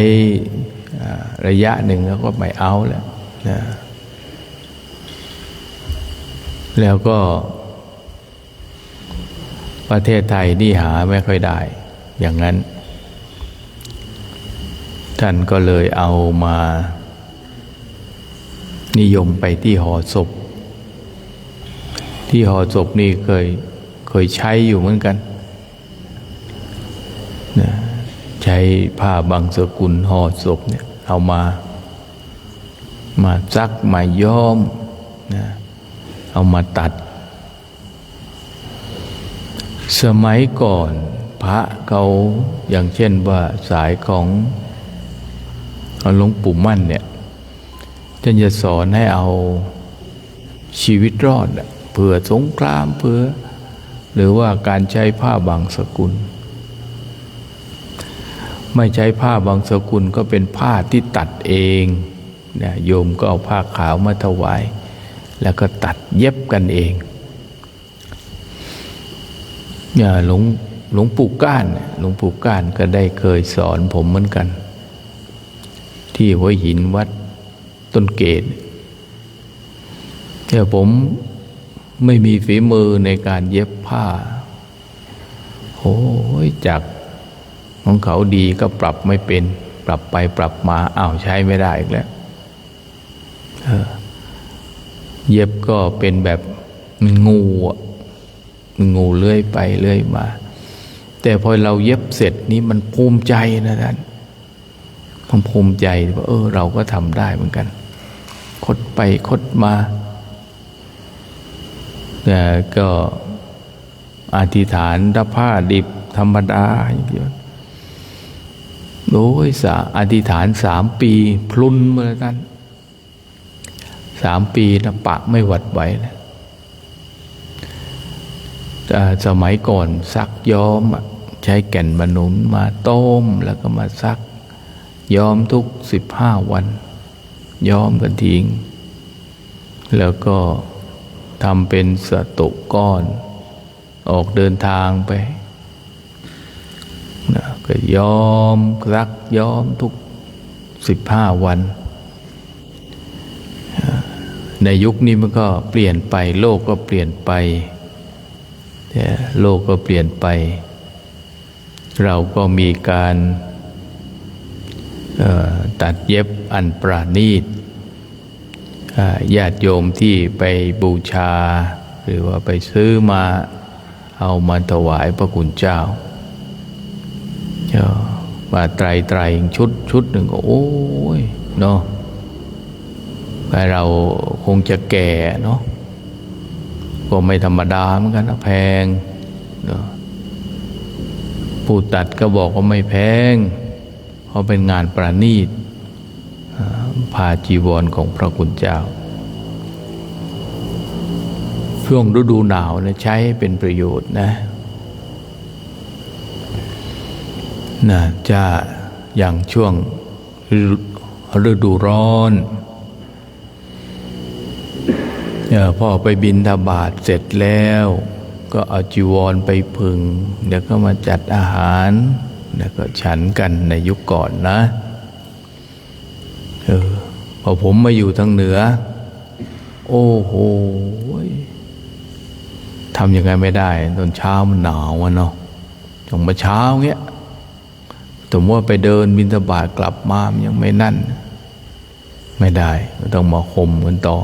ระยะหนึ่งแล้วก็ไม่เอาแล้วนะแล้วก็ประเทศไทยนี่หาไม่ค่อยได้อย่างนั้นท่านก็เลยเอามานิยมไปที่ห่อศพที่ห่อศพนี่เคยใช้อยู่เหมือนกันนะใช้ผ้าบางสกุลห่อศพเนี่ยเอามาซักมาย้อมนะเอามาตัดสมัยก่อนพระเขาอย่างเช่นว่าสายของหลวงปู่มั่นเนี่ยท่านจะสอนให้เอาชีวิตรอดเผื่อสงครามเผื่อหรือว่าการใช้ผ้าบางสกุลไม่ใช้ผ้าบางสกุลก็เป็นผ้าที่ตัดเองนะโยมก็เอาผ้าขาวมาถวายแล้วก็ตัดเย็บกันเองหลวงปู่ก้านก็ได้เคยสอนผมเหมือนกันที่หัวหินวัดต้นเกศแต่ผมไม่มีฝีมือในการเย็บผ้าโอ้ยจากของเขาดีก็ปรับไม่เป็นปรับไปปรับมาใช้ไม่ได้อีกแล้วเย็บก็เป็นแบบงูเลื่อยไปเลื่อยมาแต่พอเราเย็บเสร็จนี้มันภูมิใจนะท่านมันภูมิใจว่าเราก็ทำได้เหมือนกันคดไปคดมาแต่ก็อธิษฐานถ้าผ้าดิบธรรมดาอย่างเดียวโอ้ยอธิษฐาน3 ปีพลุนมาแล้วท่าน3 ปีนะปะไม่หวัดไหวนะสมัยก่อนซักย้อมใช้แก่นมะนุนมาต้มแล้วก็มาซักย้อมทุก15 วันย้อมกันทิ้งแล้วก็ทำเป็นสตุก้อนออกเดินทางไปนะก็ย้อมซักย้อมทุก15 วันในยุคนี้มันก็เปลี่ยนไปโลกก็เปลี่ยนไปโลกก็เปลี่ยนไปเราก็มีการตัดเย็บอันประณีตญาติโยมที่ไปบูชาหรือว่าไปซื้อมาเอามาถวายพระคุณเจ้ามาไตรชุดหนึ่งก็โอ้ยเนาะแต่เราคงจะแก่เนาะก็ไม่ธรรมดาเหมือนกันนะแพงผู้ตัดก็บอกว่าไม่แพงเพราะเป็นงานประณีตผ้าจีวรของพระคุณเจ้าช่วงฤดูหนาวเนี่ยใช้เป็นประโยชน์นะจะอย่างช่วงฤดูร้อนพ่อไปบิณฑบาตเสร็จแล้วก็เอาจีวรไปพึงเดี๋ยวก็มาจัดอาหารแล้วก็ฉันกันในยุคก่อนนะพอผมมาอยู่ทางเหนือโอ้โหทำยังไงไม่ได้ตอนเช้ามันหนาวเนาะจงมาเช้าเงี้ยสมมติว่าไปเดินบิณฑบาตกลับมามันยังไม่นั่นไม่ได้ต้องมาห่มกันต่อ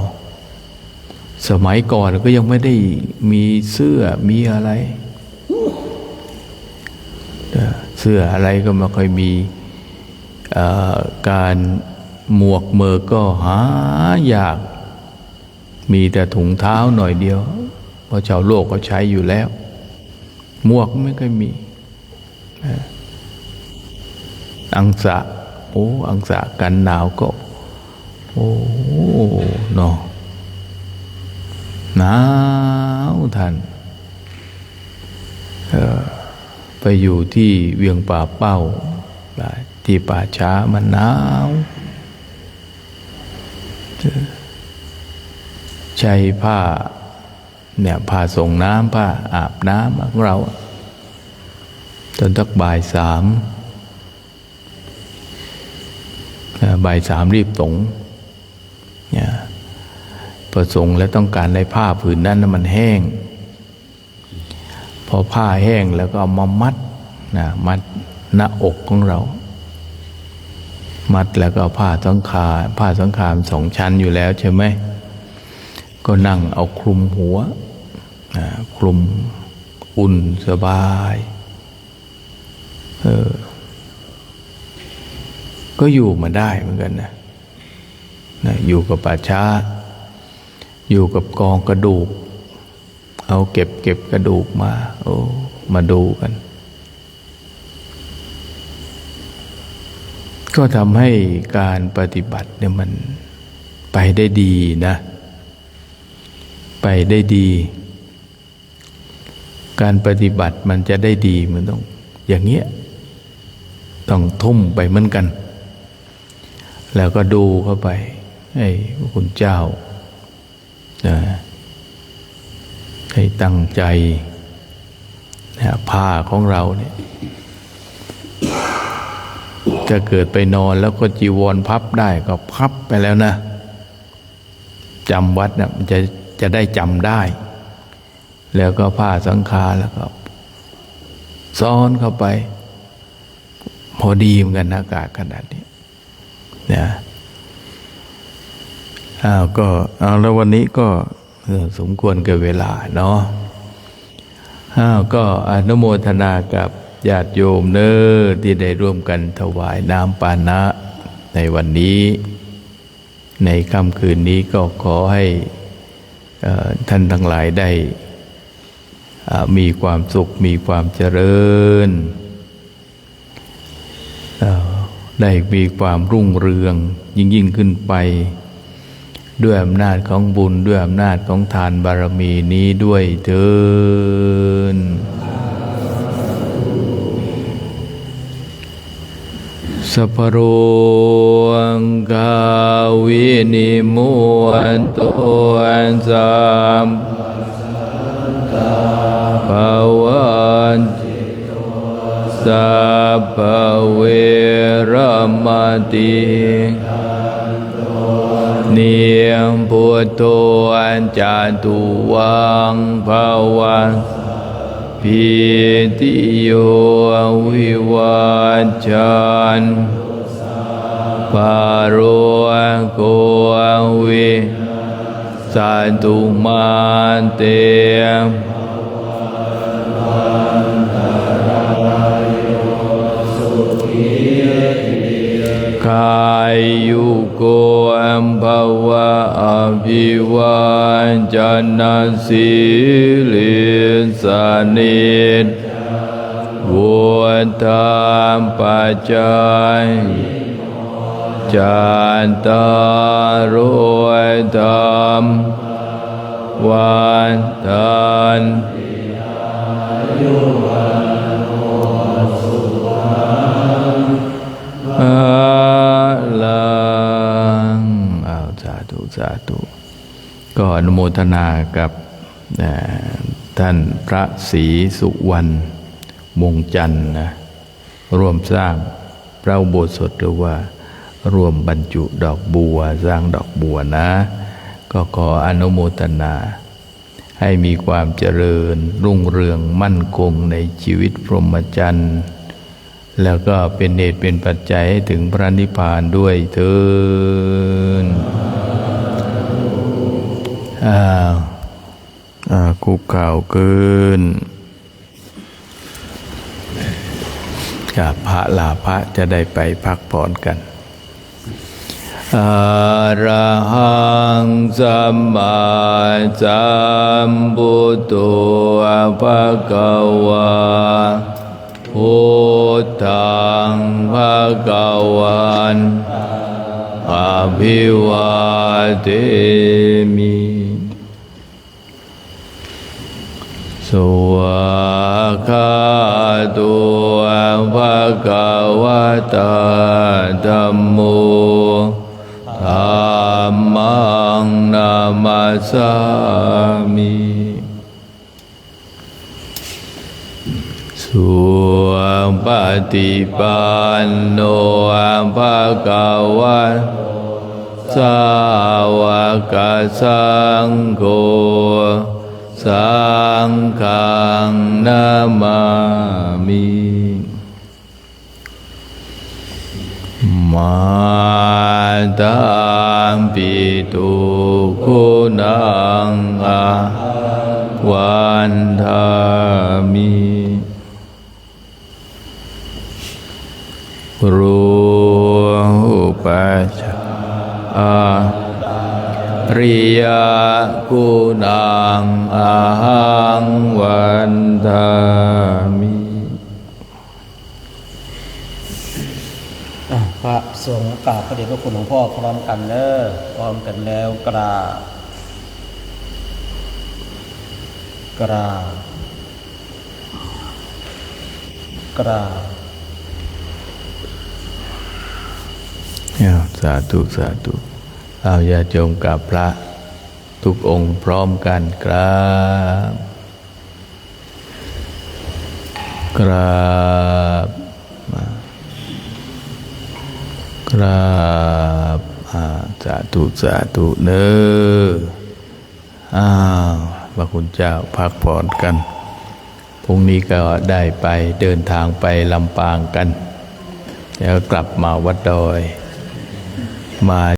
สมัยก่อนก็ยังไม่ได้มีเสื้อมีอะไร เสื้ออะไรก็ไม่ค่อยมีการหมวกเมือก็หายากมีแต่ถุงเท้าหน่อยเดียวเพราะชาวโลกก็ใช้อยู่แล้วหมวกไม่ค่อยมีอังสะอังสะกันหนาวก็เนาะหนาวท่านไปอยู่ที่เวียงป่าเป้าที่ป่าช้ามันหนาวใช้ผ้าเนี่ยผ้าส่งน้ำผ้าอาบน้ำของเราจนตักบ่ายสามรีบส่งเนี่ยพอส่งแล้วต้องการได้ผ้าผืนนั้นมันแห้งพอผ้าแห้งแล้วก็เอามามัดหน้าอกของเรามัดแล้วก็ผ้าสังขารสองชั้นอยู่แล้วใช่ไหมก็นั่งเอาคลุมหัวคลุมอุ่นสบายก็อยู่มาได้เหมือนกันนะอยู่กับป่าช้าอยู่กับกองกระดูกเอาเก็บกระดูกมาดูกันก็ทำให้การปฏิบัติเนี่ยมันไปได้ดีนะไปได้ดีการปฏิบัติมันจะได้ดีมันต้องอย่างเงี้ยต้องทุ่มไปเหมือนกันแล้วก็ดูเข้าไปให้คุณเจ้าให้ตั้งใจผ้าของเราเนี่ยจะเกิดไปนอนแล้วก็จีวรพับได้ก็พับไปแล้วนะจำวัดนะมันจะได้จำได้แล้วก็ผ้าสังฆาแล้วก็ซ้อนเข้าไปพอดีเหมือนกันอากาศขนาดนี้นะก็แล้ววันนี้ก็สมควรกับเวลาเนาะก็อนุโมทนากับญาติโยมเนอที่ได้ร่วมกันถวายน้ำปานะในวันนี้ในค่ำคืนนี้ก็ขอให้ท่านทั้งหลายได้มีความสุขมีความเจริญได้มีความรุ่งเรืองยิ่งขึ้นไปด้วยอำนาจของบุญด้วยอำนาจของทานบารมีนี้ด้วยเถิดสัพพโรกาวินิมุนโตสัมภวันสัพพเวรมติเนียมพุทโธจาตุวังภวันพิติโยวิวัชชันปารโรโกวิสันตุมาเตกายยุโกอัมภวะอภิวันจนะสิลิสานิจวุฒามปัจจัยจันตารโยธรรมวันทันสาธุก็อนุโมทนากับท่านพระศรีสุวรรณวงจันทร์นะร่วมสร้างพระอุโบสถหรือว่าร่วมบรรจุดอกบัวสร้างดอกบัวนะก็ขออนุโมทนาให้มีความเจริญรุ่งเรืองมั่นคงในชีวิตพรหมจรรย์แล้วก็เป็นเหตุเป็นปัจจัยให้ถึงพระนิพพานด้วยเถิดคุกเข่าขึ้น จะพระลาพระจะได้ไปพักผ่อนกันอะระหังสัมมาสัมพุทโธภะคะวาพุทธังภะคะวันอะภิวาเทมิสวากขาโตภะคะวะตาธัมโมธัมมังนามัสสามิสุปฏิปันโนภะคะวะสาวกสังโฆสังฆังนามามิมาตาปิตุคุณังอาวันทามิรูปัชฌาริยกุณังอาหังวันทามิพระสงฆ์กราบพระเดชพระคุณหลวงพ่อพร้อมกันเด้อพร้อมกันแล้วกราบสาธุสาธุเอาญาติโยมกับพระทุกองค์พร้อมกันครับกราบกราบสาธุสาธุเน้อพระคุณเจ้าพักผ่อนกันพรุ่งนี้ก็ได้ไปเดินทางไปลำปางกันแล้วกลับมาวัดดอยมา